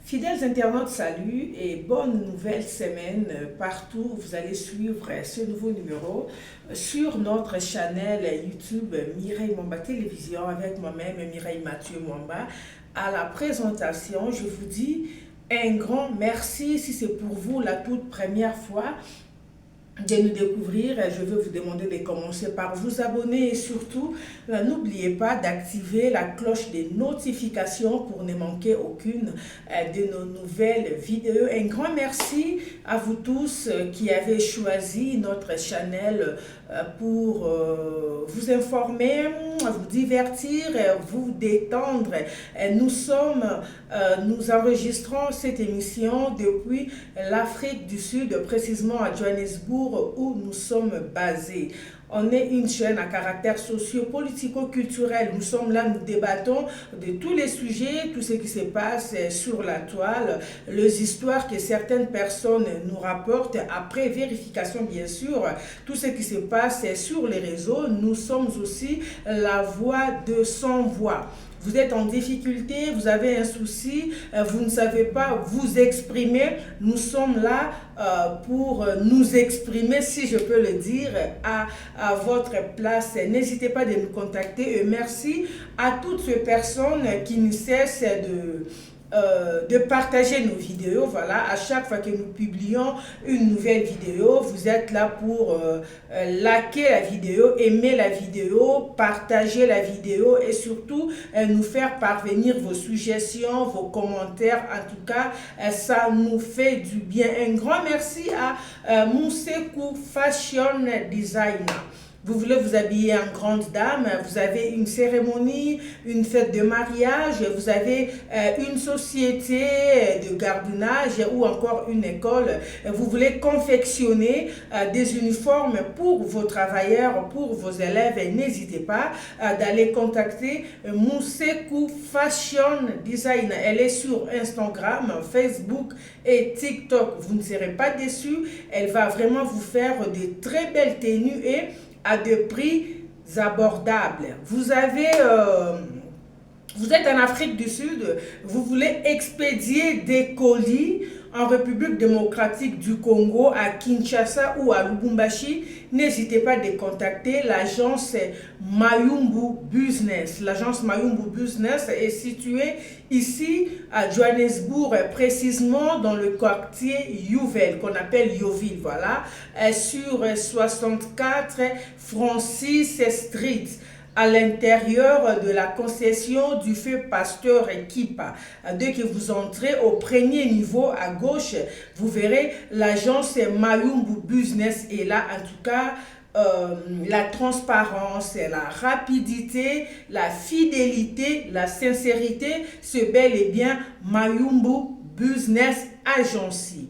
Fidèles internautes, salut et bonne nouvelle semaine partout. Vous allez suivre ce nouveau numéro sur notre chaîne YouTube Mireille Mwamba Télévision avec moi-même Mireille Mathieu Mwamba. À la présentation, je vous dis un grand merci si c'est pour vous la toute première fois de nous découvrir. Je vais vous demander de commencer par vous abonner et surtout n'oubliez pas d'activer la cloche des notifications pour ne manquer aucune de nos nouvelles vidéos. Un grand merci à vous tous qui avez choisi notre channel pour vous informer, vous divertir, vous détendre. Nous enregistrons cette émission depuis l'Afrique du Sud, précisément à Johannesburg, où nous sommes basés. On est une chaîne à caractère socio-politico-culturel. Nous sommes là, nous débattons de tous les sujets, tout ce qui se passe sur la toile, les histoires que certaines personnes nous rapportent après vérification, bien sûr, tout ce qui se passe sur les réseaux. Nous sommes aussi la voix de sans voix. Vous êtes en difficulté, vous avez un souci, vous ne savez pas vous exprimer. Nous sommes là pour nous exprimer, si je peux le dire, à votre place. N'hésitez pas de nous contacter et merci à toutes ces personnes qui ne cessent de partager nos vidéos. Voilà, à chaque fois que nous publions une nouvelle vidéo, vous êtes là pour liker la vidéo, aimer la vidéo, partager la vidéo et surtout nous faire parvenir vos suggestions, vos commentaires. En tout cas, ça nous fait du bien. Un grand merci à Moussekou Fashion Designer. Vous voulez vous habiller en grande dame, vous avez une cérémonie, une fête de mariage, vous avez une société de gardiennage ou encore une école. Vous voulez confectionner des uniformes pour vos travailleurs, pour vos élèves. N'hésitez pas d'aller contacter Moussekou Fashion Design. Elle est sur Instagram, Facebook et TikTok. Vous ne serez pas déçus. Elle va vraiment vous faire de très belles tenues et à des prix abordables. Vous êtes en Afrique du Sud, vous voulez expédier des colis en République démocratique du Congo, à Kinshasa ou à Lubumbashi, n'hésitez pas à contacter l'agence Mayumbu Business. L'agence Mayumbu Business est située ici à Johannesburg, précisément dans le quartier Youvel, qu'on appelle Yoville, voilà, sur 64 Francis Street, à l'intérieur de la concession du feu Pasteur Kipa. Dès que vous entrez au premier niveau à gauche, vous verrez l'agence Mayumbu Business est là. En tout cas, la transparence, la rapidité, la fidélité, la sincérité, c'est bel et bien Mayumbu Business Agency.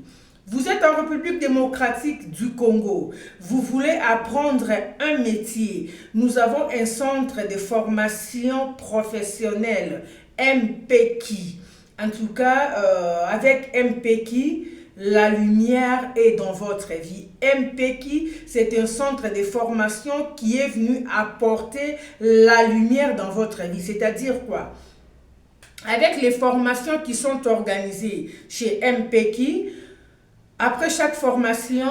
Vous êtes en République démocratique du Congo. Vous voulez apprendre un métier. Nous avons un centre de formation professionnelle, MPKI. En tout cas, avec MPKI, la lumière est dans votre vie. MPKI, c'est un centre de formation qui est venu apporter la lumière dans votre vie. C'est-à-dire quoi? Avec les formations qui sont organisées chez MPKI, après chaque formation,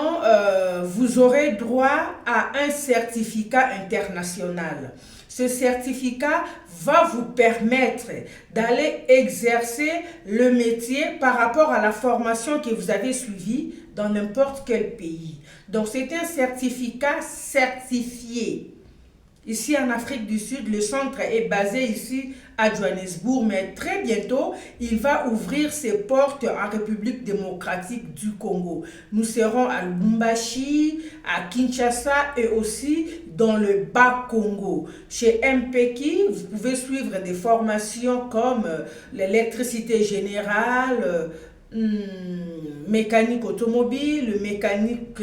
vous aurez droit à un certificat international. Ce certificat va vous permettre d'aller exercer le métier par rapport à la formation que vous avez suivie dans n'importe quel pays. Donc, c'est un certificat certifié. Ici en Afrique du Sud, le centre est basé ici à Johannesburg, mais très bientôt, il va ouvrir ses portes en République démocratique du Congo. Nous serons à Lubumbashi, à Kinshasa et aussi dans le Bas-Congo. Chez MPKI, vous pouvez suivre des formations comme l'électricité générale, mécanique automobile, mécanique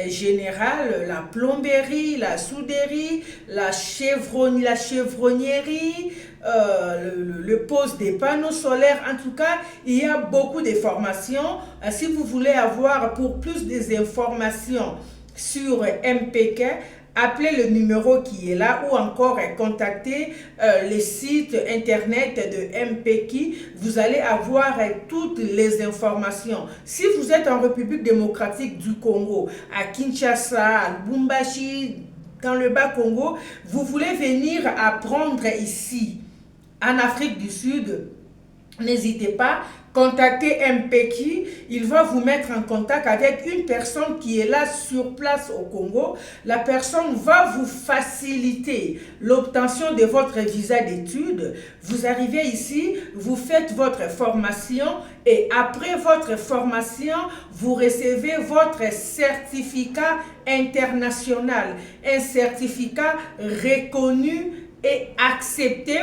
générale, la plomberie, la soudairie, la chevronnerie, le pose des panneaux solaires. En tout cas, il y a beaucoup de formations. Si vous voulez avoir pour plus des informations sur MPK, appelez le numéro qui est là ou encore contactez les sites internet de MPKI. Vous allez avoir toutes les informations. Si vous êtes en République démocratique du Congo, à Kinshasa, à Lubumbashi, dans le Bas-Congo, vous voulez venir apprendre ici, en Afrique du Sud, n'hésitez pas, contactez MPKI, il va vous mettre en contact avec une personne qui est là sur place au Congo. La personne va vous faciliter l'obtention de votre visa d'études. Vous arrivez ici, vous faites votre formation et après votre formation, vous recevez votre certificat international, un certificat reconnu et accepté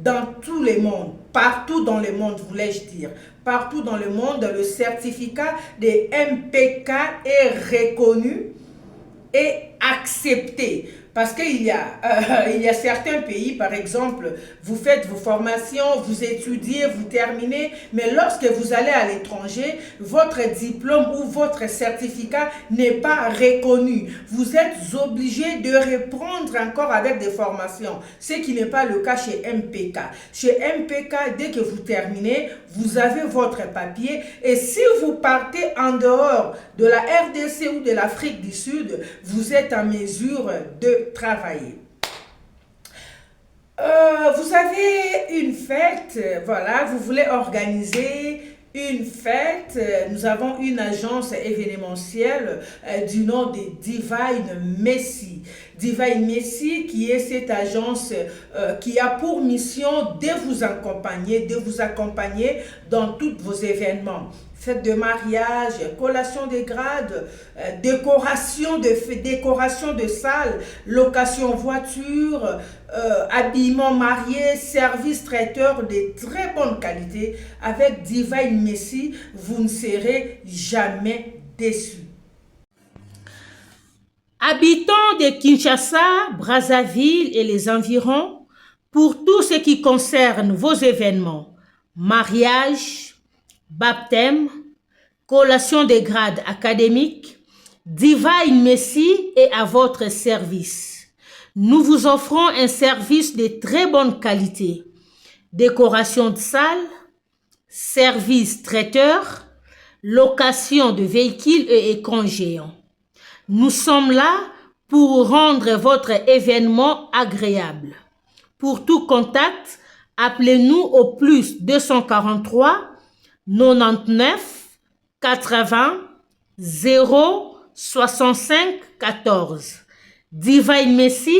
dans tous les mondes, partout dans le monde, voulais-je dire. Partout dans le monde, le certificat de MPK est reconnu et accepté. Parce qu'il y a certains pays, par exemple, vous faites vos formations, vous étudiez, vous terminez, mais lorsque vous allez à l'étranger, votre diplôme ou votre certificat n'est pas reconnu. Vous êtes obligé de reprendre encore avec des formations, ce qui n'est pas le cas chez MPK. Chez MPK, dès que vous terminez, vous avez votre papier et si vous partez en dehors de la RDC ou de l'Afrique du Sud, vous êtes en mesure de travailler. Vous avez une fête, voilà, vous voulez organiser une fête. Nous avons une agence événementielle du nom de Divine Messi. Divine Messi qui est cette agence qui a pour mission de vous accompagner dans tous vos événements. Fête de mariage, collation des grades, décoration de salle, location voiture, habillement marié, service traiteur de très bonne qualité. Avec Divine Messi, vous ne serez jamais déçus. Habitants de Kinshasa, Brazzaville et les environs, pour tout ce qui concerne vos événements, mariage, baptême, collation des grades académiques, Divine Messi est à votre service. Nous vous offrons un service de très bonne qualité. Décoration de salle, service traiteur, location de véhicules et écrans géants. Nous sommes là pour rendre votre événement agréable. Pour tout contact, appelez-nous au plus 243 99 80 0 65 14. Divine Messi,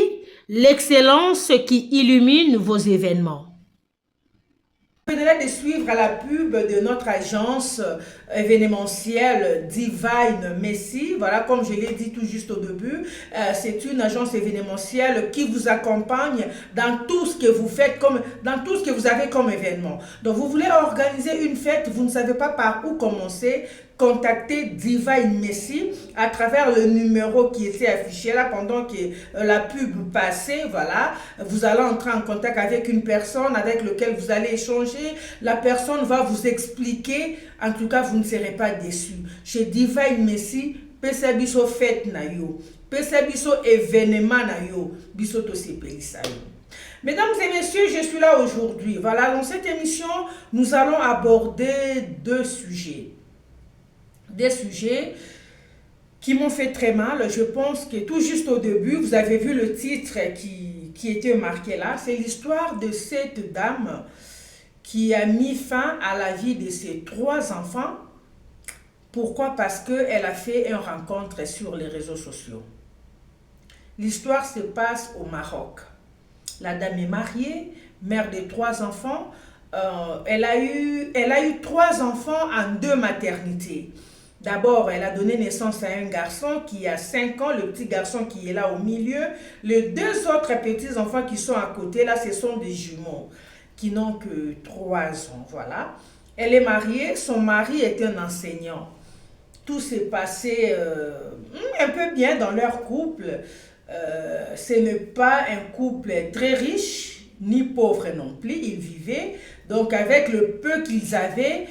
l'excellence qui illumine vos événements. Vous venez de suivre la pub de notre agence événementielle Divine Messi. Voilà, comme je l'ai dit tout juste au début, c'est une agence événementielle qui vous accompagne dans tout ce que vous faites, dans tout ce que vous avez comme événement. Donc, vous voulez organiser une fête, vous ne savez pas par où commencer, contactez Divine Messi à travers le numéro qui était affiché là pendant que la pub passait. Voilà, vous allez entrer en contact avec une personne avec laquelle vous allez échanger. La personne va vous expliquer. En tout cas, vous ne serez pas déçus. Chez Divine Messi, pesa biso fête na yo, pesa biso événement na yo, biso to sepelisa yo. Mesdames et messieurs, je suis là aujourd'hui. Voilà, dans cette émission, nous allons aborder deux sujets. Des sujets qui m'ont fait très mal. Je pense que tout juste au début, vous avez vu le titre qui était marqué là. C'est l'histoire de cette dame qui a mis fin à la vie de ses 3 enfants. Pourquoi? Parce qu'elle a fait une rencontre sur les réseaux sociaux. L'histoire se passe au Maroc. La dame est mariée, mère de 3 enfants. Elle a eu 3 enfants en 2 maternités. D'abord, elle a donné naissance à un garçon qui a 5 ans, le petit garçon qui est là au milieu. Les 2 autres petits enfants qui sont à côté, là, ce sont des jumeaux qui n'ont que 3 ans, voilà. Elle est mariée, son mari est un enseignant. Tout s'est passé un peu bien dans leur couple. Ce n'est pas un couple très riche, ni pauvre non plus, ils vivaient. Donc avec le peu qu'ils avaient,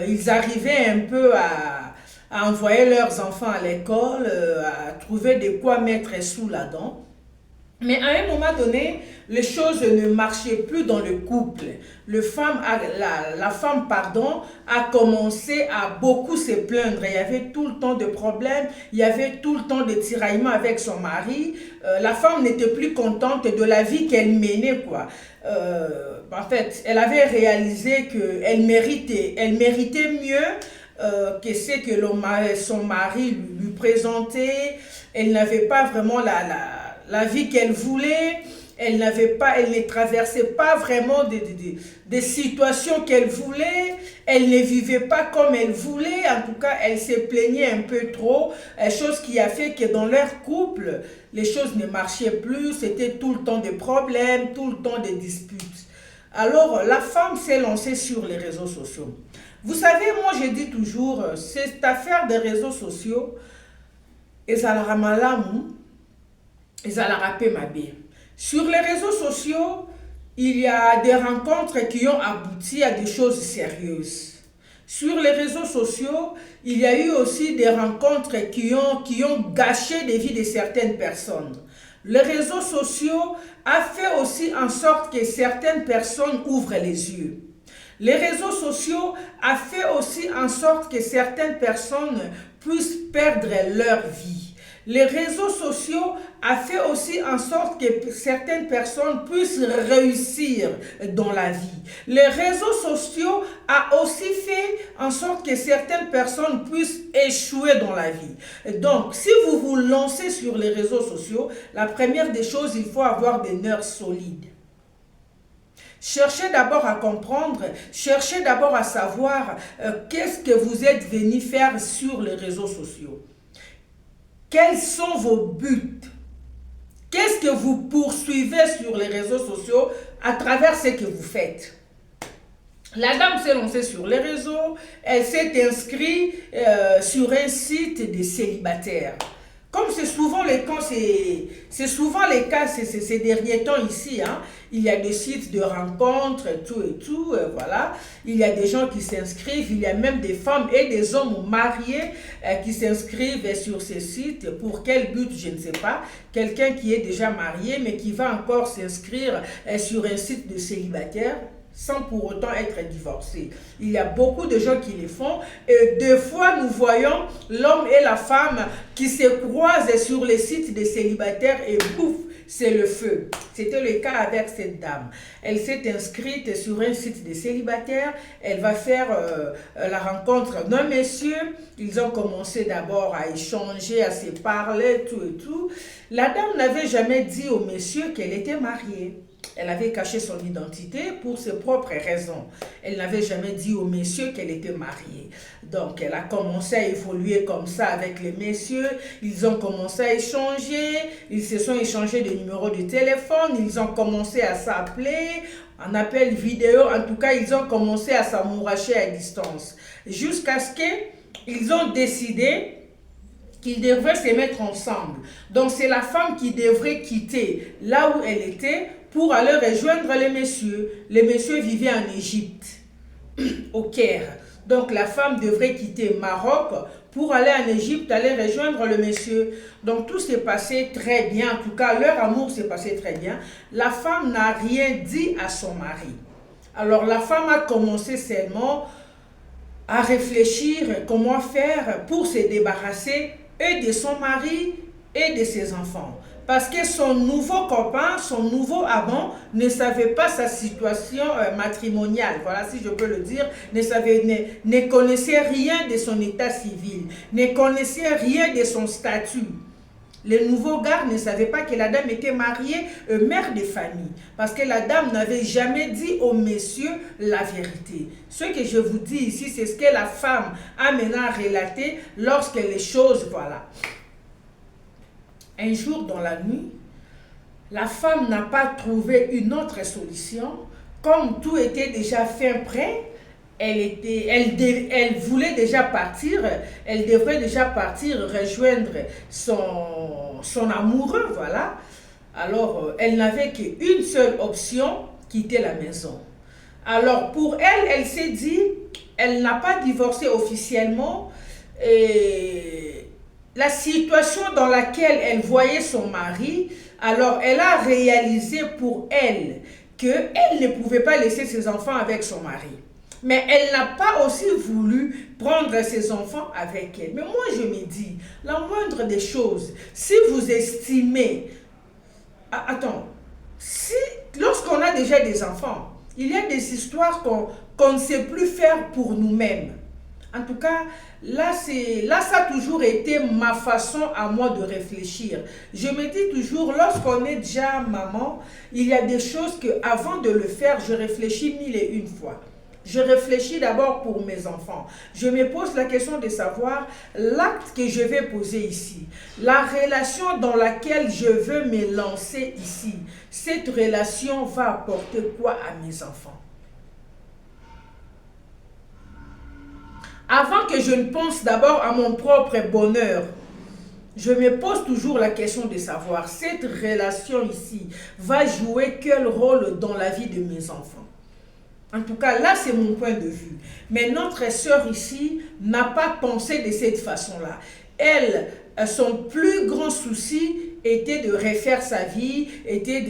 ils arrivaient un peu à envoyer leurs enfants à l'école, à trouver de quoi mettre sous la dent. Mais à un moment donné, les choses ne marchaient plus dans le couple. La femme, pardon, a commencé à beaucoup se plaindre. Il y avait tout le temps de problèmes, il y avait tout le temps de tiraillements avec son mari. La femme n'était plus contente de la vie qu'elle menait, quoi. En fait, elle avait réalisé elle méritait mieux que ce que son mari lui présentait. Elle n'avait pas vraiment la vie qu'elle voulait. Elle ne traversait pas vraiment des situations qu'elle voulait. Elle ne vivait pas comme elle voulait. En tout cas, elle se plaignait un peu trop. Chose qui a fait que dans leur couple, les choses ne marchaient plus. C'était tout le temps des problèmes, tout le temps des disputes. Alors, la femme s'est lancée sur les réseaux sociaux. Vous savez, moi, je dis toujours, cette affaire des réseaux sociaux, ezalaka malamu, ezalaka pe mabe. Sur les réseaux sociaux, il y a des rencontres qui ont abouti à des choses sérieuses. Sur les réseaux sociaux, il y a eu aussi des rencontres qui ont gâché des vies de certaines personnes. Les réseaux sociaux a fait aussi en sorte que certaines personnes ouvrent les yeux. Les réseaux sociaux a fait aussi en sorte que certaines personnes puissent perdre leur vie. Les réseaux sociaux a fait aussi en sorte que certaines personnes puissent réussir dans la vie. Les réseaux sociaux a aussi fait en sorte que certaines personnes puissent échouer dans la vie. Donc, si vous vous lancez sur les réseaux sociaux, la première des choses, il faut avoir des nerfs solides. Cherchez d'abord à comprendre, cherchez d'abord à savoir qu'est-ce que vous êtes venu faire sur les réseaux sociaux. Quels sont vos buts? Qu'est-ce que vous poursuivez sur les réseaux sociaux à travers ce que vous faites? La dame s'est lancée sur les réseaux, elle s'est inscrite sur un site de célibataires. Comme c'est souvent le cas, ces derniers temps ici, hein, il y a des sites de rencontres, tout, voilà. Il y a des gens qui s'inscrivent, il y a même des femmes et des hommes mariés qui s'inscrivent sur ces sites. Pour quel but, je ne sais pas. Quelqu'un qui est déjà marié, mais qui va encore s'inscrire sur un site de célibataire, sans pour autant être divorcé. Il y a beaucoup de gens qui le font et des fois nous voyons l'homme et la femme qui se croisent sur les sites des célibataires et bouf, c'est le feu. C'était le cas avec cette dame. Elle s'est inscrite sur un site de célibataires, elle va faire la rencontre d'un monsieur. Ils ont commencé d'abord à échanger, à se parler, tout et tout. La dame n'avait jamais dit au monsieur qu'elle était mariée. Elle avait caché son identité pour ses propres raisons. Elle n'avait jamais dit au monsieur qu'elle était mariée. Donc, elle a commencé à évoluer comme ça avec les messieurs. Ils ont commencé à échanger. Ils se sont échangés des numéros de téléphone. Ils ont commencé à s'appeler en appel vidéo. En tout cas, ils ont commencé à s'amouracher à distance. Jusqu'à ce qu'ils ont décidé qu'ils devraient se mettre ensemble. Donc, c'est la femme qui devrait quitter là où elle était pour aller rejoindre les messieurs. Les messieurs vivaient en Égypte, au Caire. Donc la femme devrait quitter Maroc pour aller en Égypte, aller rejoindre le monsieur. Donc tout s'est passé très bien, en tout cas leur amour s'est passé très bien. La femme n'a rien dit à son mari. Alors la femme a commencé seulement à réfléchir comment faire pour se débarrasser et de son mari et de ses enfants. Parce que son nouveau copain, son nouveau amant, ne savait pas sa situation matrimoniale, voilà si je peux le dire, ne connaissait rien de son état civil, ne connaissait rien de son statut. Le nouveau gars ne savait pas que la dame était mariée, mère de famille, parce que la dame n'avait jamais dit au monsieur la vérité. Ce que je vous dis ici, c'est ce que la femme a maintenant relaté lorsque les choses, voilà. Un jour dans la nuit, la femme n'a pas trouvé une autre solution. Comme tout était déjà fin prêt, elle voulait déjà partir, elle devrait déjà partir rejoindre son amoureux, voilà. Alors, elle n'avait qu'une seule option, quitter la maison. Alors, pour elle, elle s'est dit, elle n'a pas divorcé officiellement, et la situation dans laquelle elle voyait son mari Alors, elle a réalisé pour elle qu'elle ne pouvait pas laisser ses enfants avec son mari. Mais elle n'a pas aussi voulu prendre ses enfants avec elle. Mais moi, je me dis, la moindre des choses, si vous estimez... Attends, si lorsqu'on a déjà des enfants, il y a des histoires qu'on ne sait plus faire pour nous-mêmes. En tout cas, là, ça a toujours été ma façon à moi de réfléchir. Je me dis toujours, lorsqu'on est déjà maman, il y a des choses que avant de le faire, je réfléchis 1001 fois. Je réfléchis d'abord pour mes enfants. Je me pose la question de savoir l'acte que je vais poser ici, la relation dans laquelle je veux me lancer ici. Cette relation va apporter quoi à mes enfants? Avant que je ne pense d'abord à mon propre bonheur, je me pose toujours la question de savoir cette relation ici va jouer quel rôle dans la vie de mes enfants. En tout cas, là, c'est mon point de vue. Mais notre sœur ici n'a pas pensé de cette façon-là. Elle, son plus grand souci était de refaire sa vie, était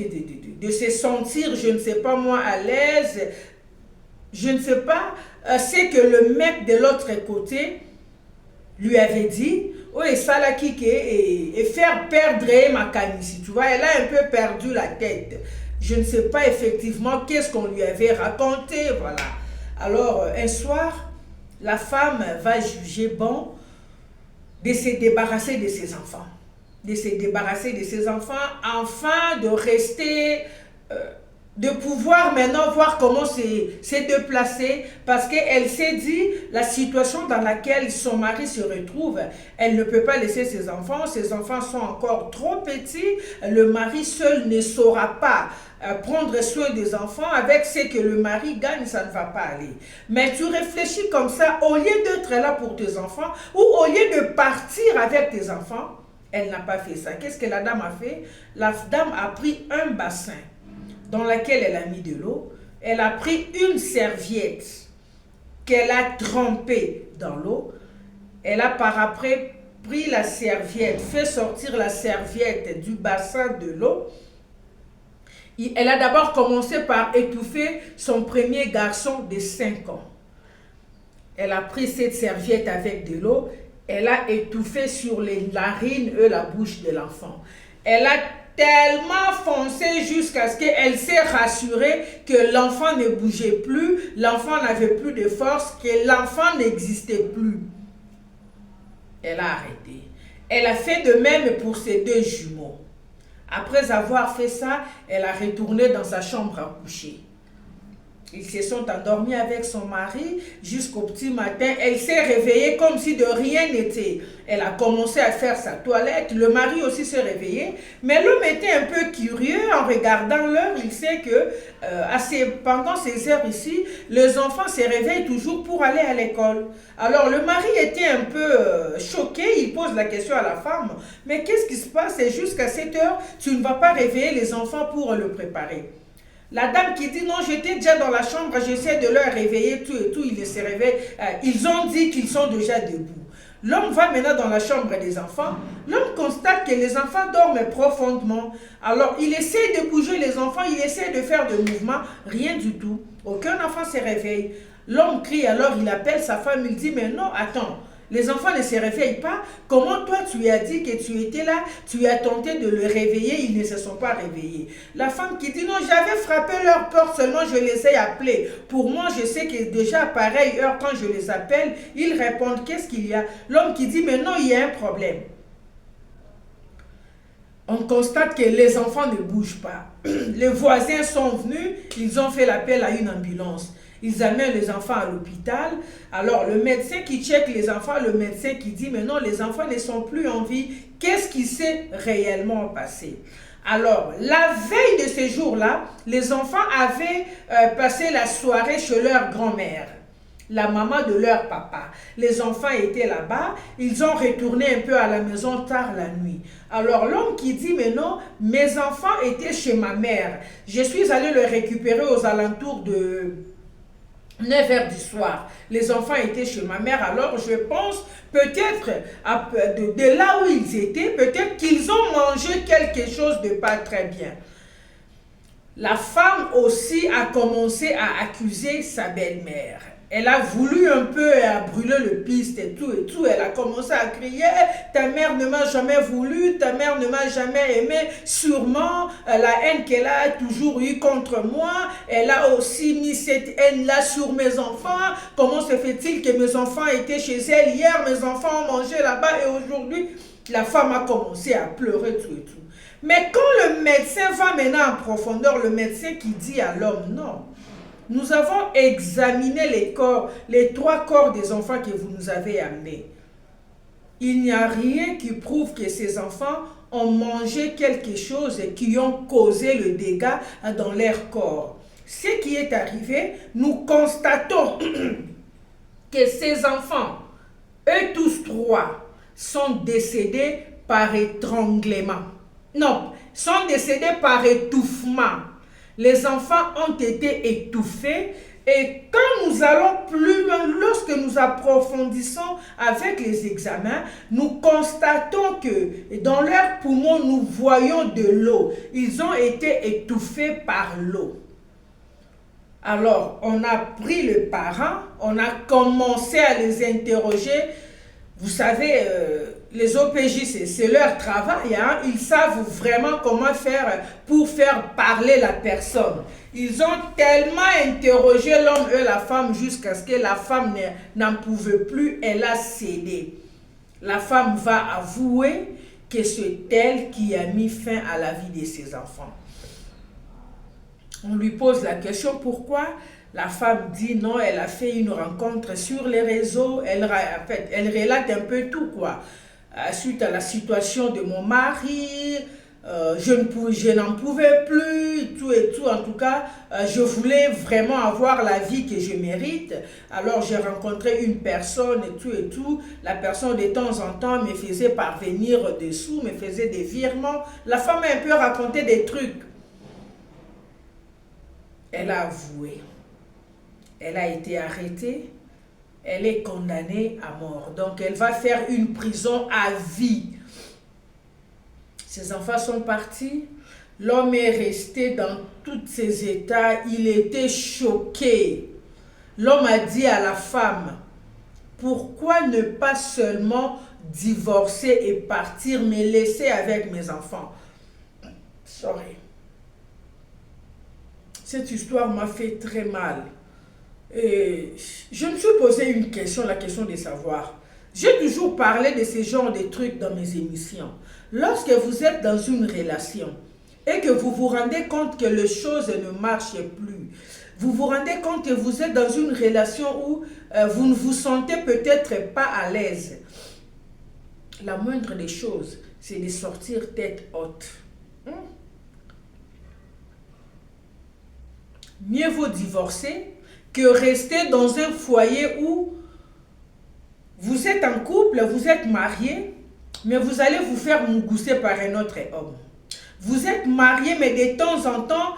de se sentir, je ne sais pas moi, à l'aise. Je ne sais pas, c'est que le mec de l'autre côté lui avait dit, oui, ça là qui et faire perdre ma canisse. Tu vois, elle a un peu perdu la tête. Je ne sais pas effectivement qu'est-ce qu'on lui avait raconté, voilà. Alors, un soir, la femme va juger bon de se débarrasser de ses enfants. De se débarrasser de ses enfants, afin de rester... de pouvoir maintenant voir comment se déplacer, parce qu'elle s'est dit la situation dans laquelle son mari se retrouve, elle ne peut pas laisser ses enfants sont encore trop petits, le mari seul ne saura pas prendre soin des enfants, avec ce que le mari gagne, ça ne va pas aller. Mais tu réfléchis comme ça, au lieu d'être là pour tes enfants, ou au lieu de partir avec tes enfants, elle n'a pas fait ça. Qu'est-ce que la dame a fait? La dame a pris un bassin dans laquelle elle a mis de l'eau, elle a pris une serviette qu'elle a trempée dans l'eau, elle a par après pris la serviette, fait sortir la serviette du bassin de l'eau. Elle a d'abord commencé par étouffer son premier garçon de 5 ans. Elle a pris cette serviette avec de l'eau, elle a étouffé sur les narines et la bouche de l'enfant. Elle a tellement foncé jusqu'à ce qu'elle s'est rassurée que l'enfant ne bougeait plus, l'enfant n'avait plus de force, que l'enfant n'existait plus. Elle a arrêté. Elle a fait de même pour ses 2 jumeaux. Après avoir fait ça, elle a retourné dans sa chambre à coucher. Ils se sont endormis avec son mari jusqu'au petit matin. Elle s'est réveillée comme si de rien n'était. Elle a commencé à faire sa toilette. Le mari aussi s'est réveillé. Mais l'homme était un peu curieux en regardant l'heure. Il sait que pendant ces heures ici, les enfants se réveillent toujours pour aller à l'école. Alors le mari était un peu choqué. Il pose la question à la femme. Mais qu'est-ce qui se passe? Et jusqu'à cette heure, tu ne vas pas réveiller les enfants pour le préparer. La dame qui dit non, j'étais déjà dans la chambre, j'essaie de leur réveiller, tout et tout, ils se réveillent. Ils ont dit qu'ils sont déjà debout. L'homme va maintenant dans la chambre des enfants. L'homme constate que les enfants dorment profondément. Alors, il essaie de bouger les enfants, il essaie de faire des mouvements, rien du tout. Aucun enfant se réveille. L'homme crie, alors il appelle sa femme, il dit, mais non, attends. Les enfants ne se réveillent pas. Comment toi tu as dit que tu étais là, tu as tenté de le réveiller, ils ne se sont pas réveillés. La femme qui dit non, j'avais frappé leur porte, seulement je les ai appelés. Pour moi, je sais que déjà à pareille heure, quand je les appelle, ils répondent qu'est-ce qu'il y a. L'homme qui dit mais non, il y a un problème. On constate que les enfants ne bougent pas. Les voisins sont venus, ils ont fait l'appel à une ambulance. Ils amènent les enfants à l'hôpital. Alors, le médecin qui check les enfants, le médecin qui dit, mais non, les enfants ne sont plus en vie. Qu'est-ce qui s'est réellement passé? Alors, la veille de ces jours-là, les enfants avaient passé la soirée chez leur grand-mère, la maman de leur papa. Les enfants étaient là-bas, ils ont retourné un peu à la maison tard la nuit. Alors l'homme qui dit, mais non, mes enfants étaient chez ma mère. Je suis allé les récupérer aux alentours de 9 heures du soir. Les enfants étaient chez ma mère, alors je pense peut-être de là où ils étaient, peut-être qu'ils ont mangé quelque chose de pas très bien. La femme aussi a commencé à accuser sa belle-mère. Elle a voulu un peu brûler le piste et tout et tout. Elle a commencé à crier, ta mère ne m'a jamais voulu, ta mère ne m'a jamais aimé. Sûrement, la haine qu'elle a toujours eue contre moi, elle a aussi mis cette haine-là sur mes enfants. Comment se fait-il que mes enfants étaient chez elle hier, mes enfants ont mangé là-bas et aujourd'hui, la femme a commencé à pleurer tout et tout. Mais quand le médecin va maintenant en profondeur, le médecin qui dit à l'homme, non, nous avons examiné les corps, les 3 corps des enfants que vous nous avez amenés. Il n'y a rien qui prouve que ces enfants ont mangé quelque chose et qui ont causé le dégât dans leur corps. Ce qui est arrivé, nous constatons que ces enfants, eux tous 3, sont décédés par étranglement. Non, sont décédés par étouffement. Les enfants ont été étouffés et quand nous allons plus loin, lorsque nous approfondissons avec les examens, nous constatons que dans leurs poumons, nous voyons de l'eau. Ils ont été étouffés par l'eau. Alors, on a pris les parents, on a commencé à les interroger. Vous savez, les OPJ, c'est leur travail. Hein? Ils savent vraiment comment faire pour faire parler la personne. Ils ont tellement interrogé l'homme et la femme jusqu'à ce que la femme n'en pouvait plus. Elle a cédé. La femme va avouer que c'est elle qui a mis fin à la vie de ses enfants. On lui pose la question pourquoi. La femme dit non, elle a fait une rencontre sur les réseaux, elle relate un peu tout quoi. Suite à la situation de mon mari, je n'en pouvais plus, tout et tout. En tout cas, je voulais vraiment avoir la vie que je mérite. Alors j'ai rencontré une personne et tout et tout. La personne de temps en temps me faisait parvenir des sous, me faisait des virements. La femme a un peu raconté des trucs. Elle a avoué. Elle a été arrêtée, elle est condamnée à mort. Donc, elle va faire une prison à vie. Ses enfants sont partis. L'homme est resté dans tous ses états. Il était choqué. L'homme a dit à la femme, pourquoi ne pas seulement divorcer et partir, me laisser avec mes enfants? Sorry. Cette histoire m'a fait très mal. Et je me suis posé une question, la question de savoir. J'ai toujours parlé de ce genre de trucs dans mes émissions. Lorsque vous êtes dans une relation et que vous vous rendez compte que les choses ne marchent plus, vous vous rendez compte que vous êtes dans une relation où vous ne vous sentez peut-être pas à l'aise. La moindre des choses, c'est de sortir tête haute. Mieux vaut divorcer que rester dans un foyer où vous êtes en couple, vous êtes marié, mais vous allez vous faire mougousser par un autre homme. Vous êtes marié, mais de temps en temps,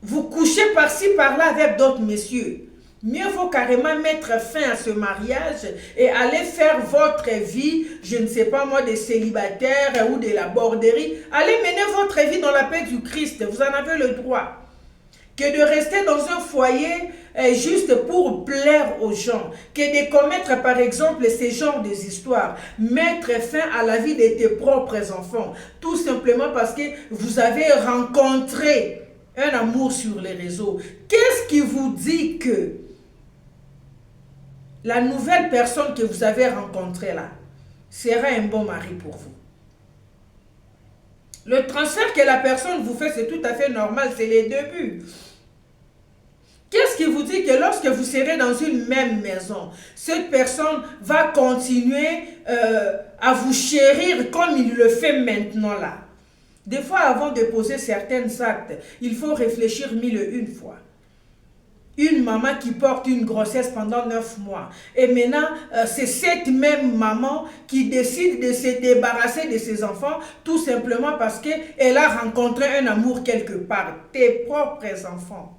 vous couchez par-ci, par-là avec d'autres messieurs. Mieux vaut carrément mettre fin à ce mariage et aller faire votre vie, je ne sais pas moi, des célibataires ou de la borderie. Allez mener votre vie dans la paix du Christ, vous en avez le droit. Que de rester dans un foyer juste pour plaire aux gens, que de commettre par exemple ces genres d'histoires, mettre fin à la vie de tes propres enfants, tout simplement parce que vous avez rencontré un amour sur les réseaux. Qu'est-ce qui vous dit que la nouvelle personne que vous avez rencontrée là sera un bon mari pour vous? Le transfert que la personne vous fait, c'est tout à fait normal, c'est les débuts. Qu'est-ce qui vous dit que lorsque vous serez dans une même maison, cette personne va continuer à vous chérir comme il le fait maintenant là? Des fois, avant de poser certains actes, il faut réfléchir 1001 fois. Une maman qui porte une grossesse pendant 9 mois. Et maintenant, c'est cette même maman qui décide de se débarrasser de ses enfants tout simplement parce qu'elle a rencontré un amour quelque part. Tes propres enfants.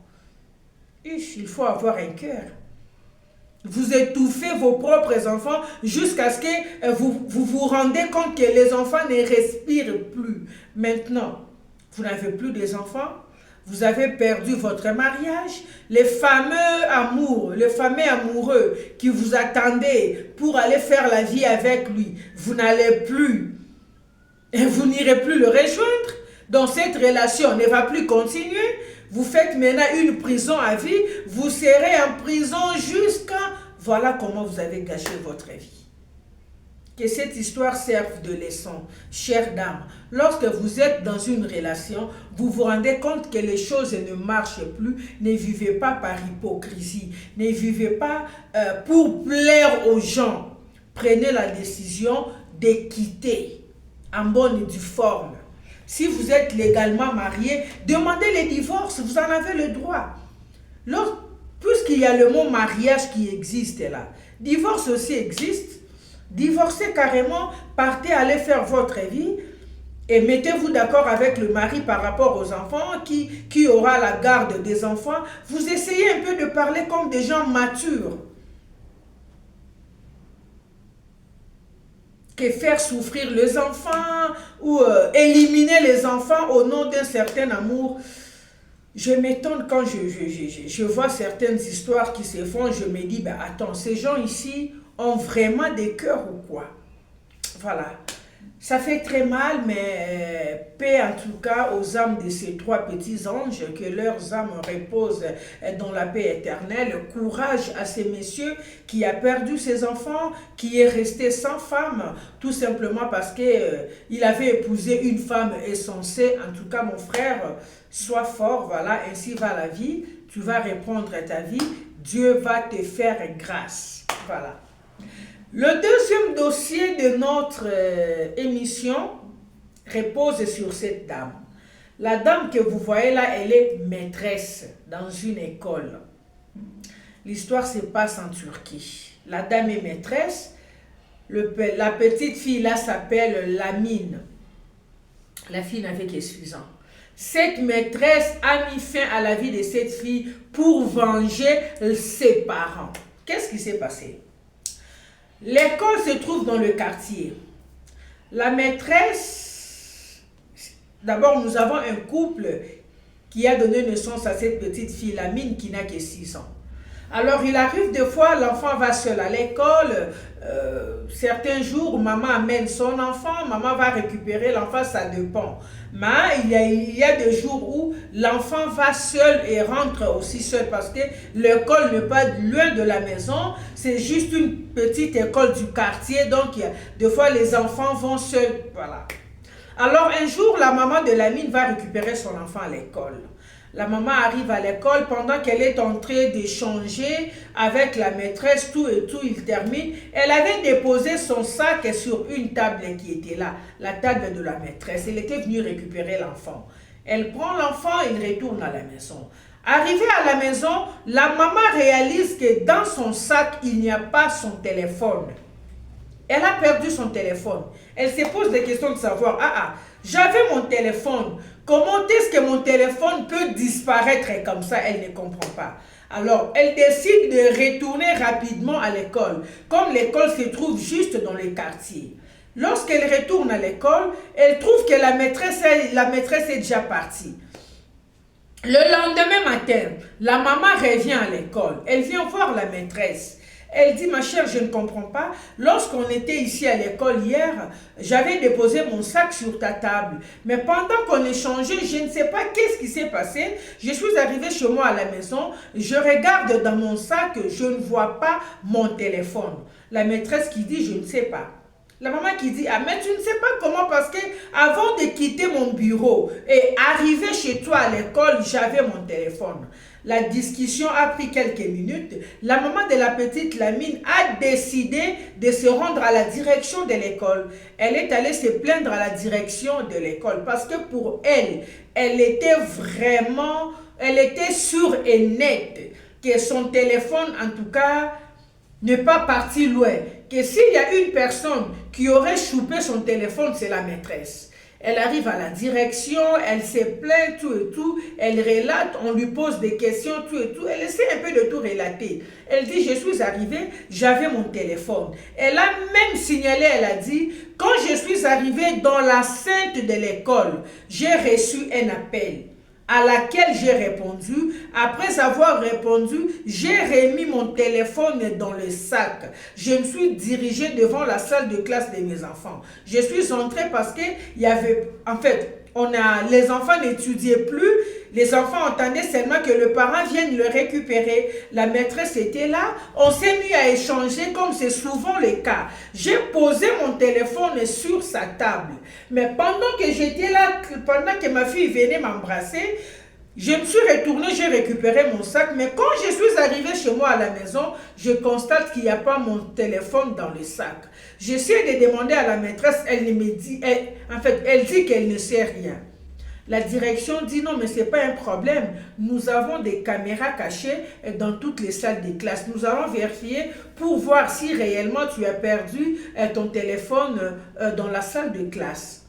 Il faut avoir un cœur. Vous étouffez vos propres enfants jusqu'à ce que vous rendez compte que les enfants ne respirent plus. Maintenant, vous n'avez plus des enfants, vous avez perdu votre mariage, les fameux amoureux qui vous attendaient pour aller faire la vie avec lui, vous n'allez plus et vous n'irez plus le rejoindre. Donc cette relation ne va plus continuer. Vous faites maintenant une prison à vie, vous serez en prison jusqu'à... Voilà comment vous avez gâché votre vie. Que cette histoire serve de leçon, chère dame. Lorsque vous êtes dans une relation, vous vous rendez compte que les choses ne marchent plus. Ne vivez pas par hypocrisie. Ne vivez pas pour plaire aux gens. Prenez la décision de quitter en bonne et due forme. Si vous êtes légalement marié, demandez le divorce. Vous en avez le droit. Puisqu'il y a le mot mariage qui existe là, divorce aussi existe. Divorcez carrément, partez, allez faire votre vie et mettez-vous d'accord avec le mari par rapport aux enfants, qui aura la garde des enfants. Vous essayez un peu de parler comme des gens matures. Que faire souffrir les enfants ou éliminer les enfants au nom d'un certain amour. Je m'étonne quand je vois certaines histoires qui se font, je me dis, ben attends, ces gens ici ont vraiment des cœurs ou quoi? Voilà. Ça fait très mal, mais paix en tout cas aux âmes de ces trois petits anges, que leurs âmes reposent dans la paix éternelle. Courage à ces messieurs qui a perdu ses enfants, qui est resté sans femme, tout simplement parce qu'il avait épousé une femme insensée. En tout cas, mon frère, sois fort, voilà, ainsi va la vie. Tu vas reprendre ta vie, Dieu va te faire grâce. Voilà. Le deuxième dossier de notre émission repose sur cette dame. La dame que vous voyez là, elle est maîtresse dans une école. L'histoire se passe en Turquie. La dame est maîtresse. La petite fille là s'appelle Lamine. La fille n'avait que 6 ans. Cette maîtresse a mis fin à la vie de cette fille pour venger ses parents. Qu'est-ce qui s'est passé? L'école se trouve dans le quartier. La maîtresse, d'abord nous avons un couple qui a donné naissance à cette petite fille, Lamine, qui n'a que 6 ans. Alors il arrive des fois, l'enfant va seul à l'école, certains jours, maman amène son enfant, maman va récupérer l'enfant, ça dépend. Mais il y a des jours où l'enfant va seul et rentre aussi seul parce que l'école n'est pas loin de la maison, c'est juste une petite école du quartier, donc des fois les enfants vont seuls, voilà. Alors un jour, la maman de Lamine va récupérer son enfant à l'école. La maman arrive à l'école pendant qu'elle est en train d'échanger avec la maîtresse, tout et tout, il termine. Elle avait déposé son sac sur une table qui était là, la table de la maîtresse. Elle était venue récupérer l'enfant. Elle prend l'enfant et il retourne à la maison. Arrivée à la maison, la maman réalise que dans son sac, il n'y a pas son téléphone. Elle a perdu son téléphone. Elle se pose des questions de savoir, j'avais mon téléphone. Comment est-ce que mon téléphone peut disparaître comme ça? Elle ne comprend pas. Alors, elle décide de retourner rapidement à l'école, comme l'école se trouve juste dans le quartier. Lorsqu'elle retourne à l'école, elle trouve que la maîtresse est déjà partie. Le lendemain matin, la maman revient à l'école. Elle vient voir la maîtresse. Elle dit, ma chère, je ne comprends pas. Lorsqu'on était ici à l'école hier, j'avais déposé mon sac sur ta table. Mais pendant qu'on échangeait, je ne sais pas qu'est-ce qui s'est passé. Je suis arrivée chez moi à la maison. Je regarde dans mon sac, je ne vois pas mon téléphone. La maîtresse qui dit, je ne sais pas. La maman qui dit, mais tu ne sais pas comment parce que avant de quitter mon bureau et arriver chez toi à l'école, j'avais mon téléphone. La discussion a pris quelques minutes. La maman de la petite Lamine a décidé de se rendre à la direction de l'école. Elle est allée se plaindre à la direction de l'école parce que pour elle, elle était sûre et nette que son téléphone, en tout cas, n'est pas parti loin. Que s'il y a une personne qui aurait chopé son téléphone, c'est la maîtresse. Elle arrive à la direction, elle se plaint, tout et tout, elle relate, on lui pose des questions, tout et tout, elle essaie un peu de tout relater. Elle dit, je suis arrivée, j'avais mon téléphone. Elle a même signalé, elle a dit, quand je suis arrivée dans l'enceinte de l'école, j'ai reçu un appel à laquelle j'ai répondu. Après avoir répondu, j'ai remis mon téléphone dans le sac. Je me suis dirigée devant la salle de classe de mes enfants. Je suis entrée parce que il y avait, en fait, les enfants n'étudiaient plus. Les enfants entendaient seulement que le parent vienne le récupérer. La maîtresse était là. On s'est mis à échanger comme c'est souvent le cas. J'ai posé mon téléphone sur sa table. Mais pendant que j'étais là, pendant que ma fille venait m'embrasser, je me suis retournée, j'ai récupéré mon sac. Mais quand je suis arrivée chez moi à la maison, je constate qu'il n'y a pas mon téléphone dans le sac. J'essaie de demander à la maîtresse, elle me dit, elle dit qu'elle ne sait rien. La direction dit non, mais ce n'est pas un problème. Nous avons des caméras cachées dans toutes les salles de classe. Nous allons vérifier pour voir si réellement tu as perdu ton téléphone dans la salle de classe.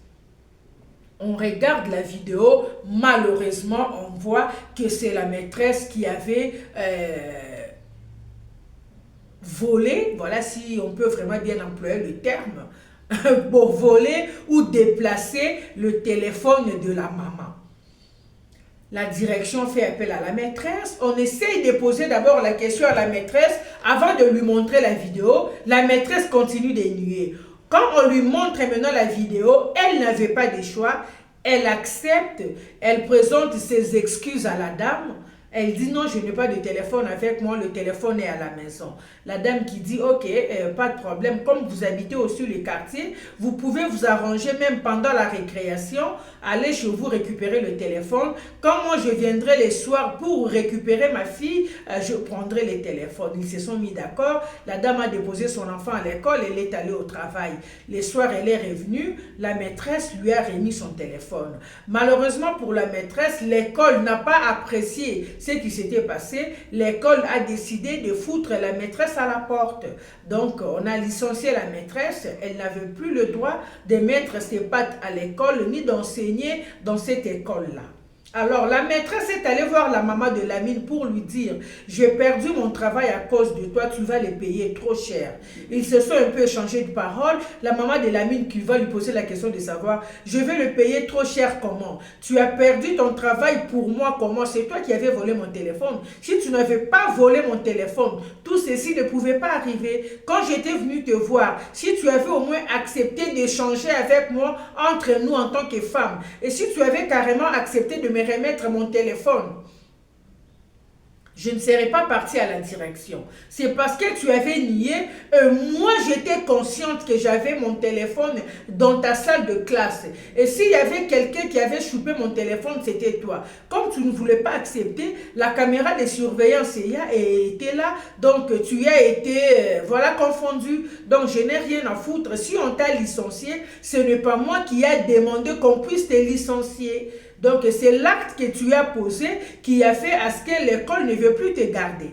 On regarde la vidéo, malheureusement, on voit que c'est la maîtresse qui avait volé, voilà si on peut vraiment bien employer le terme, pour voler ou déplacer le téléphone de la maman. La direction fait appel à la maîtresse. On essaye de poser d'abord la question à la maîtresse avant de lui montrer la vidéo. La maîtresse continue de nier. Quand on lui montre maintenant la vidéo, elle n'avait pas de choix. Elle accepte, elle présente ses excuses à la dame. Elle dit non, je n'ai pas de téléphone avec moi, le téléphone est à la maison. La dame qui dit ok, pas de problème, comme vous habitez aussi le quartier, vous pouvez vous arranger même pendant la récréation, aller chez vous récupérer le téléphone. Quand moi je viendrai les soirs pour récupérer ma fille, je prendrai les téléphones. Ils se sont mis d'accord, la dame a déposé son enfant à l'école, elle est allée au travail. Les soirs, elle est revenue, la maîtresse lui a remis son téléphone. Malheureusement pour la maîtresse, l'école n'a pas apprécié ce qui s'était passé. L'école a décidé de foutre la maîtresse à la porte. Donc, on a licencié la maîtresse. Elle n'avait plus le droit de mettre ses pattes à l'école ni d'enseigner dans cette école-là. Alors, la maîtresse est allée voir la maman de Lamine pour lui dire « J'ai perdu mon travail à cause de toi, tu vas les payer trop cher. » Ils se sont un peu échangés de paroles. La maman de Lamine qui va lui poser la question de savoir « Je vais le payer trop cher comment? Tu as perdu ton travail pour moi comment? C'est toi qui avais volé mon téléphone. Si tu n'avais pas volé mon téléphone, tout ceci ne pouvait pas arriver. Quand j'étais venue te voir, si tu avais au moins accepté d'échanger avec moi entre nous en tant que femme, et si tu avais carrément accepté de me remettre mon téléphone, je ne serais pas partie à la direction. C'est parce que tu avais nié. Moi, j'étais consciente que j'avais mon téléphone dans ta salle de classe. Et s'il y avait quelqu'un qui avait chopé mon téléphone, c'était toi. Comme tu ne voulais pas accepter, la caméra de surveillance était là. Donc, tu as été, voilà, confondu. Donc, je n'ai rien à foutre. Si on t'a licencié, ce n'est pas moi qui a demandé qu'on puisse te licencier. Donc, c'est l'acte que tu as posé qui a fait à ce que l'école ne veut plus te garder.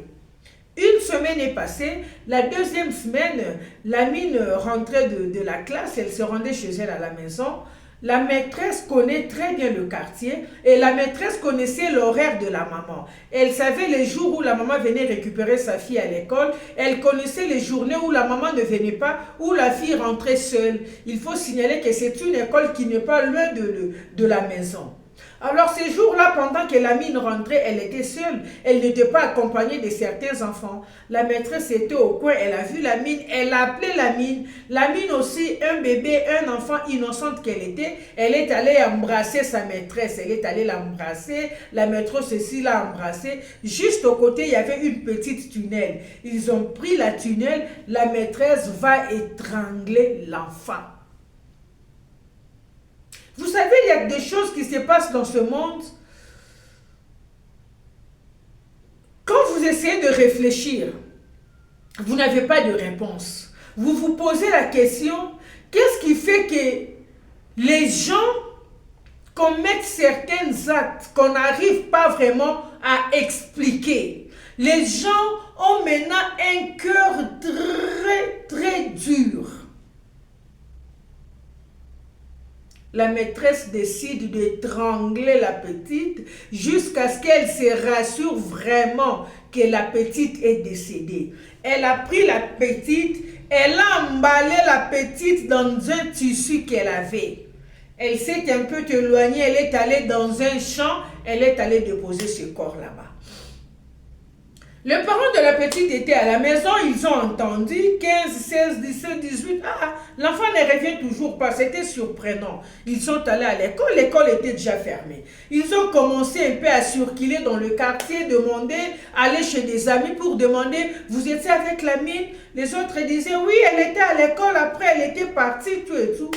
Une semaine est passée. La deuxième semaine, Lamine rentrait de la classe. Elle se rendait chez elle à la maison. La maîtresse connaît très bien le quartier et la maîtresse connaissait l'horaire de la maman. Elle savait les jours où la maman venait récupérer sa fille à l'école. Elle connaissait les journées où la maman ne venait pas, où la fille rentrait seule. Il faut signaler que c'est une école qui n'est pas loin de la maison. Alors ces jours-là, pendant que Lamine rentrait, elle était seule. Elle n'était pas accompagnée de certains enfants. La maîtresse était au coin, elle a vu Lamine, elle a appelé Lamine. Lamine aussi, un bébé, un enfant innocente qu'elle était, elle est allée embrasser sa maîtresse. Elle est allée l'embrasser, la maîtresse aussi l'a embrassée. Juste au côté, il y avait une petite tunnel. Ils ont pris la tunnel, la maîtresse va étrangler l'enfant. Vous savez, il y a des choses qui se passent dans ce monde. Quand vous essayez de réfléchir, vous n'avez pas de réponse. Vous vous posez la question, qu'est-ce qui fait que les gens commettent certains actes qu'on n'arrive pas vraiment à expliquer? Les gens ont maintenant un cœur très, très dur. la maîtresse décide d'étrangler la petite jusqu'à ce qu'elle se rassure vraiment que la petite est décédée. Elle a pris la petite, elle a emballé la petite dans un tissu qu'elle avait. Elle s'est un peu éloignée, elle est allée dans un champ, elle est allée déposer ce corps là-bas. Les parents de la petite étaient à la maison, ils ont entendu 15, 16, 17, 18. L'enfant ne revient toujours pas, c'était surprenant. Ils sont allés à l'école était déjà fermée. Ils ont commencé un peu à circuler dans le quartier, demander, aller chez des amis pour demander, vous étiez avec la mine? Les autres disaient, oui, elle était à l'école, après elle était partie, tout et tout.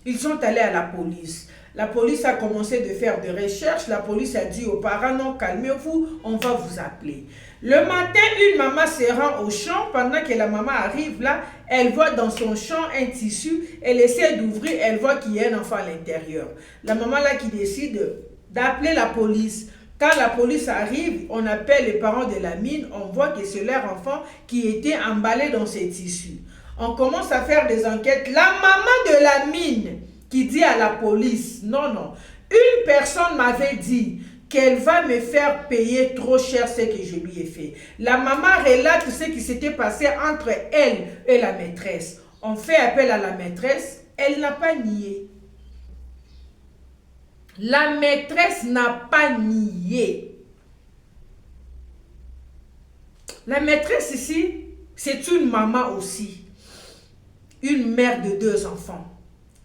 Ils sont allés à la police. La police a commencé de faire des recherches. La police a dit aux parents, non, calmez-vous, on va vous appeler. Le matin, une maman se rend au champ. Pendant que la maman arrive là, elle voit dans son champ un tissu. Elle essaie d'ouvrir, elle voit qu'il y a un enfant à l'intérieur. La maman là qui décide d'appeler la police. Quand la police arrive, on appelle les parents de la mine. On voit que c'est leur enfant qui était emballé dans ces tissus. On commence à faire des enquêtes. La maman de la mine qui dit à la police, non, non, une personne m'avait dit qu'elle va me faire payer trop cher ce que je lui ai fait. La maman relate ce qui s'était passé entre elle et la maîtresse. On fait appel à la maîtresse, elle n'a pas nié. La maîtresse n'a pas nié. La maîtresse ici, c'est une maman aussi. Une mère de 2 enfants.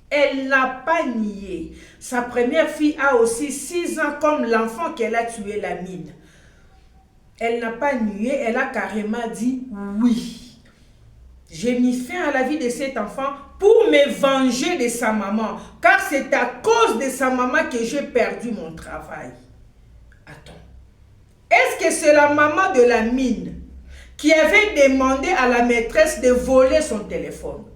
Elle n'a pas nié. Sa première fille a aussi 6 ans comme l'enfant qu'elle a tué la mine. Elle n'a pas nié, elle a carrément dit oui. J'ai mis fin à la vie de cet enfant pour me venger de sa maman. Car c'est à cause de sa maman que j'ai perdu mon travail. Attends. Est-ce que c'est la maman de la mine qui avait demandé à la maîtresse de voler son téléphone?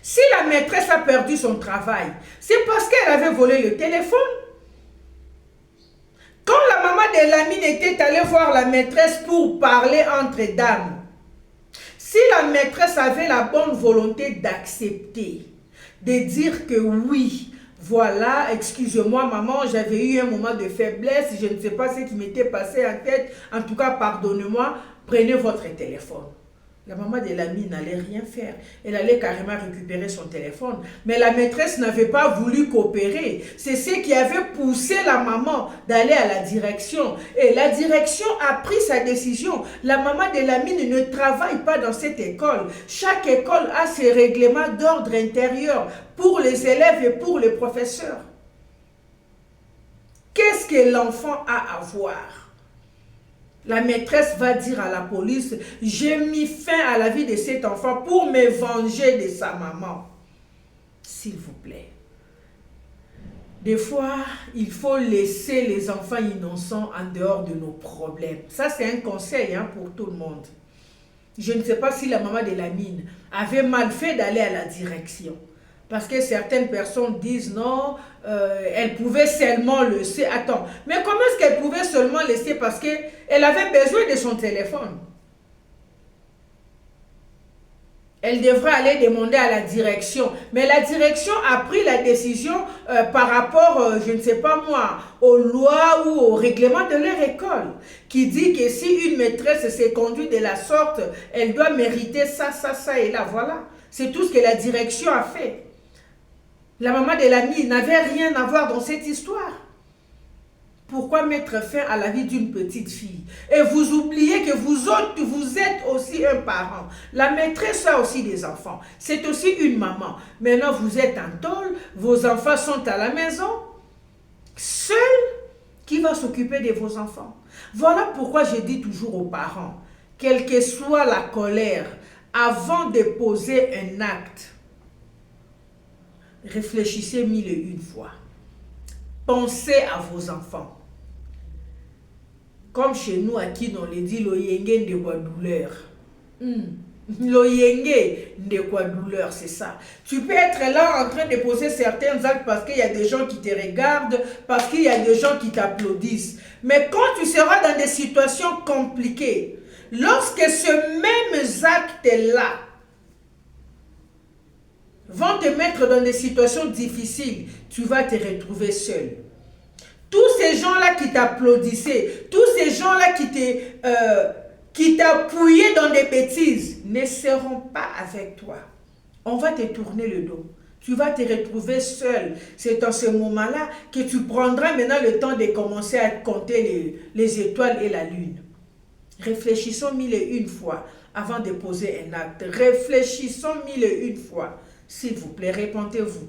Si la maîtresse a perdu son travail, c'est parce qu'elle avait volé le téléphone. Quand la maman de la mine était allée voir la maîtresse pour parler entre dames, si la maîtresse avait la bonne volonté d'accepter, de dire que oui, voilà, excusez-moi maman, j'avais eu un moment de faiblesse, je ne sais pas ce qui m'était passé en tête, en tout cas pardonnez-moi, prenez votre téléphone. La maman de la mine n'allait rien faire. Elle allait carrément récupérer son téléphone. Mais la maîtresse n'avait pas voulu coopérer. C'est ce qui avait poussé la maman d'aller à la direction. Et la direction a pris sa décision. La maman de la mine ne travaille pas dans cette école. Chaque école a ses règlements d'ordre intérieur pour les élèves et pour les professeurs. Qu'est-ce que l'enfant a à voir? La maîtresse va dire à la police, j'ai mis fin à la vie de cet enfant pour me venger de sa maman. S'il vous plaît. Des fois, il faut laisser les enfants innocents en dehors de nos problèmes. Ça, c'est un conseil pour tout le monde. Je ne sais pas si la maman de la mine avait mal fait d'aller à la direction. Parce que certaines personnes disent non, elle pouvait seulement laisser. Attends, mais comment est-ce qu'elle pouvait seulement laisser? Parce qu'elle avait besoin de son téléphone. Elle devrait aller demander à la direction. Mais la direction a pris la décision par rapport, je ne sais pas moi, aux lois ou au règlement de leur école. Qui dit que si une maîtresse s'est conduite de la sorte, elle doit mériter ça, ça, ça et là. Voilà. C'est tout ce que la direction a fait. La maman de la mine n'avait rien à voir dans cette histoire. Pourquoi mettre fin à la vie d'une petite fille? Et vous oubliez que vous autres, vous êtes aussi un parent. La maîtresse a aussi des enfants. C'est aussi une maman. Maintenant, vous êtes en tôle, vos enfants sont à la maison. Seul, qui va s'occuper de vos enfants? Voilà pourquoi je dis toujours aux parents, quelle que soit la colère, avant de poser un acte, réfléchissez 1001 fois. Pensez à vos enfants. Comme chez nous, à qui on les dit, l'oyenge de quoi douleur. L'oyenge de quoi douleur, c'est ça. Tu peux être là en train de poser certains actes parce qu'il y a des gens qui te regardent, parce qu'il y a des gens qui t'applaudissent. Mais quand tu seras dans des situations compliquées, lorsque ce même acte-là vont te mettre dans des situations difficiles, tu vas te retrouver seul. Tous ces gens-là qui t'applaudissaient, tous ces gens-là qui t'appuyaient dans des bêtises, ne seront pas avec toi. On va te tourner le dos. Tu vas te retrouver seul. C'est en ce moment-là que tu prendras maintenant le temps de commencer à compter les étoiles et la lune. Réfléchissons 1001 fois avant de poser un acte. Réfléchissons 1001 fois. S'il vous plaît, répondez-vous.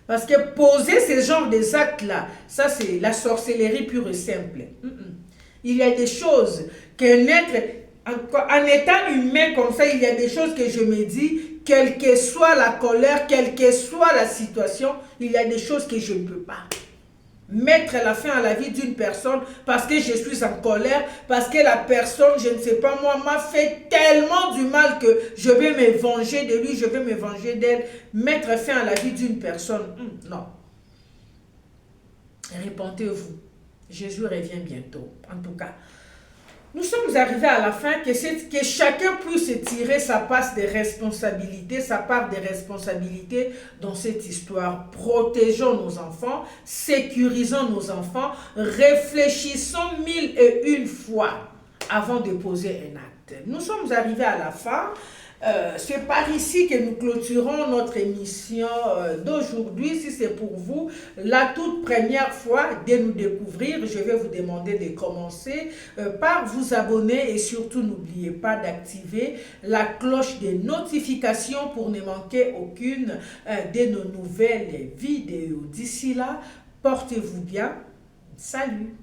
Parce que poser ce genre des actes-là, ça c'est la sorcellerie pure et simple. Il y a des choses qu'un être, en étant humain comme ça, il y a des choses que je me dis, quelle que soit la colère, quelle que soit la situation, il y a des choses que je ne peux pas. Mettre la fin à la vie d'une personne parce que je suis en colère, parce que la personne, je ne sais pas moi, m'a fait tellement du mal que je vais me venger de lui, je vais me venger d'elle. Mettre fin à la vie d'une personne, non. Répondez-vous. Jésus revient bientôt, en tout cas. Nous sommes arrivés à la fin que chacun puisse tirer sa part de responsabilité, dans cette histoire. Protégeons nos enfants, sécurisons nos enfants, réfléchissons 1001 fois avant de poser un acte. Nous sommes arrivés à la fin. C'est par ici que nous clôturons notre émission d'aujourd'hui. Si c'est pour vous la toute première fois de nous découvrir, je vais vous demander de commencer par vous abonner et surtout n'oubliez pas d'activer la cloche de notification pour ne manquer aucune de nos nouvelles vidéos. D'ici là, portez-vous bien. Salut!